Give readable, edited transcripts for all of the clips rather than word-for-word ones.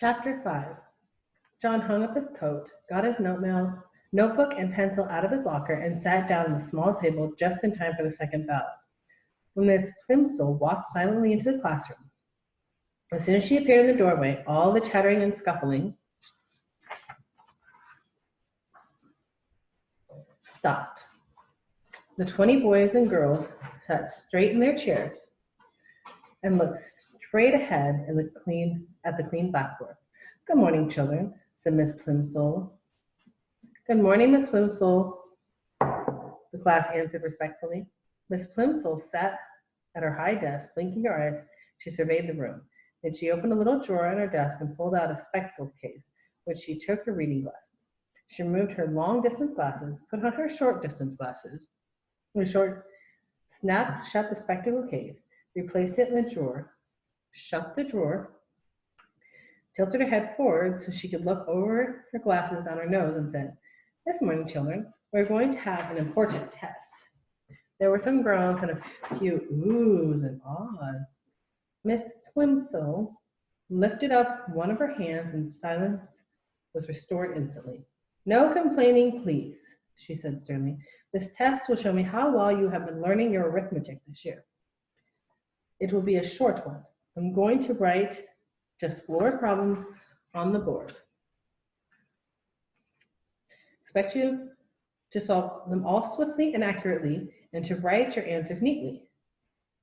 Chapter 5. John hung up his coat, got his notebook and pencil out of his locker, and sat down at the small table just in time for the second bell. When Miss Plimsoll walked silently into the classroom, as soon as she appeared in the doorway, all the chattering and scuffling stopped. The 20 boys and girls sat straight in their chairs and looked straight ahead at the clean blackboard. "Good morning, children," said Miss Plimsoll. "Good morning, Miss Plimsoll," the class answered respectfully. Miss Plimsoll sat at her high desk, blinking her eyes. She surveyed the room. Then she opened a little drawer in her desk and pulled out a spectacles case, which she took her reading glasses. She removed her long-distance glasses, put on her short-distance glasses, snapped shut the spectacle case, replaced it in the drawer, shut the drawer, tilted her head forward so she could look over her glasses on her nose, and said, "This morning, children, we're going to have an important test." There were some groans and a few oohs and ahs. Miss Plimsoll lifted up one of her hands and silence was restored instantly. "No complaining, please," she said sternly. "This test will show me how well you have been learning your arithmetic this year. It will be a short one. I'm going to write just 4 problems on the board. Expect you to solve them all swiftly and accurately and to write your answers neatly.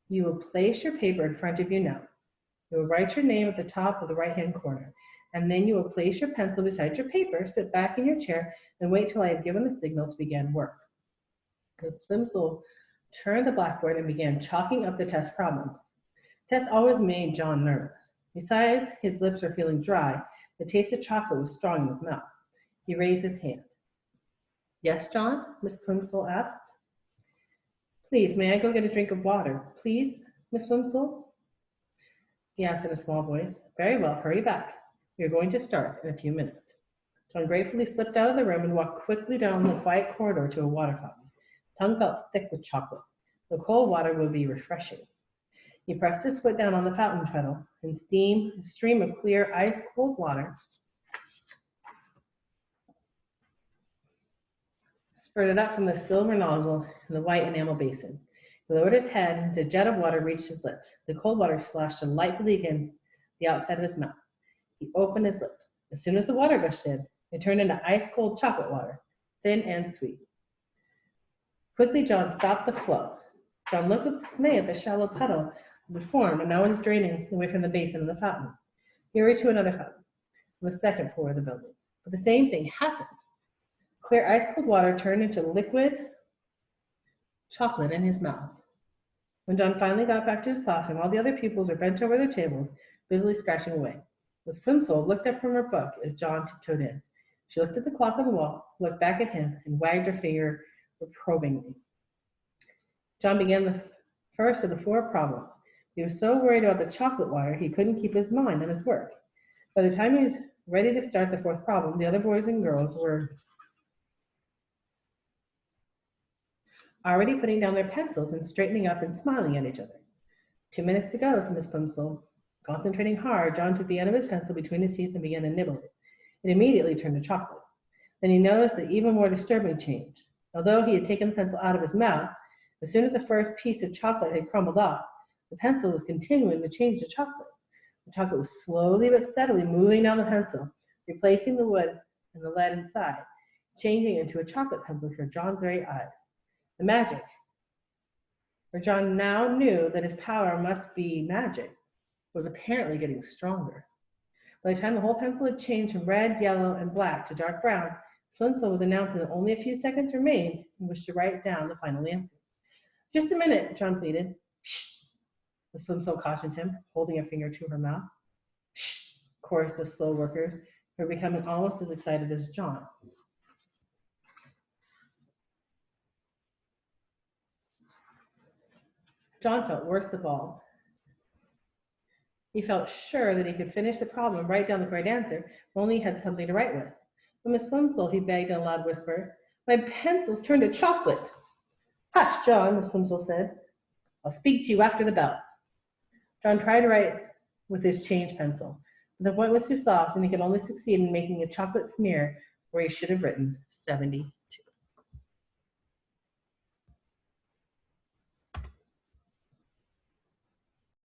You will place your paper in front of you now. You will write your name at the top of the right-hand corner, and then you will place your pencil beside your paper, sit back in your chair, and wait till I have given the signal to begin work." Miss Plimsoll turned the blackboard and began chalking up the test problems. Tests always made John nervous. Besides, his lips were feeling dry. The taste of chocolate was strong in his mouth. He raised his hand. "Yes, John?" Miss Plimsoll asked. "Please, may I go get a drink of water? Please, Miss Plimsoll?" he asked in a small voice. "Very well, hurry back. We are going to start in a few minutes." John gratefully slipped out of the room and walked quickly down the quiet corridor to a water fountain. His tongue felt thick with chocolate. The cold water would be refreshing. He pressed his foot down on the fountain treadle, and a stream of clear, ice-cold water spurted up from the silver nozzle in the white enamel basin. He lowered his head, and a jet of water reached his lips. The cold water splashed delightfully against the outside of his mouth. He opened his lips. As soon as the water gushed in, it turned into ice-cold chocolate water, thin and sweet. Quickly, John stopped the flow. John looked with dismay at the shallow puddle of the form, and now it was draining away from the basin of the fountain. He hurried to another fountain on the second floor of the building. But the same thing happened. Clear ice-cold water turned into liquid chocolate in his mouth. When John finally got back to his classroom, all the other pupils were bent over their tables, busily scratching away. Miss Plimsoll looked up from her book as John tiptoed in. She looked at the clock on the wall, looked back at him, and wagged her finger reprovingly. John began the first of the 4 problems. He was so worried about the chocolate water, he couldn't keep his mind on his work. By the time he was ready to start the 4th problem, the other boys and girls were already putting down their pencils and straightening up and smiling at each other. 2 minutes ago, said Miss Plimsoll. Concentrating hard, John took the end of his pencil between his teeth and began to nibble it. It immediately turned to chocolate. Then he noticed an even more disturbing change. Although he had taken the pencil out of his mouth, as soon as the first piece of chocolate had crumbled off, the pencil was continuing to change to chocolate. The chocolate was slowly but steadily moving down the pencil, replacing the wood and the lead inside, changing it into a chocolate pencil for John's very eyes. The magic, for John now knew that his power must be magic, was apparently getting stronger. By the time the whole pencil had changed from red, yellow, and black to dark brown, Plimsoll was announcing that only a few seconds remained in which to write down the final answer. "Just a minute," John pleaded. "Shh," Miss Plimsoll cautioned him, holding a finger to her mouth. "Shh," chorused the slow workers, who were becoming almost as excited as John. John felt worst of all. He felt sure that he could finish the problem and write down the correct answer if only he had something to write with. But Miss Plimsoll, he begged in a loud whisper, "My pencil's turned to chocolate." "Hush, John," Miss Plimsoll said. "I'll speak to you after the bell." John tried to write with his changed pencil, The point was too soft, and he could only succeed in making a chocolate smear where he should have written 72.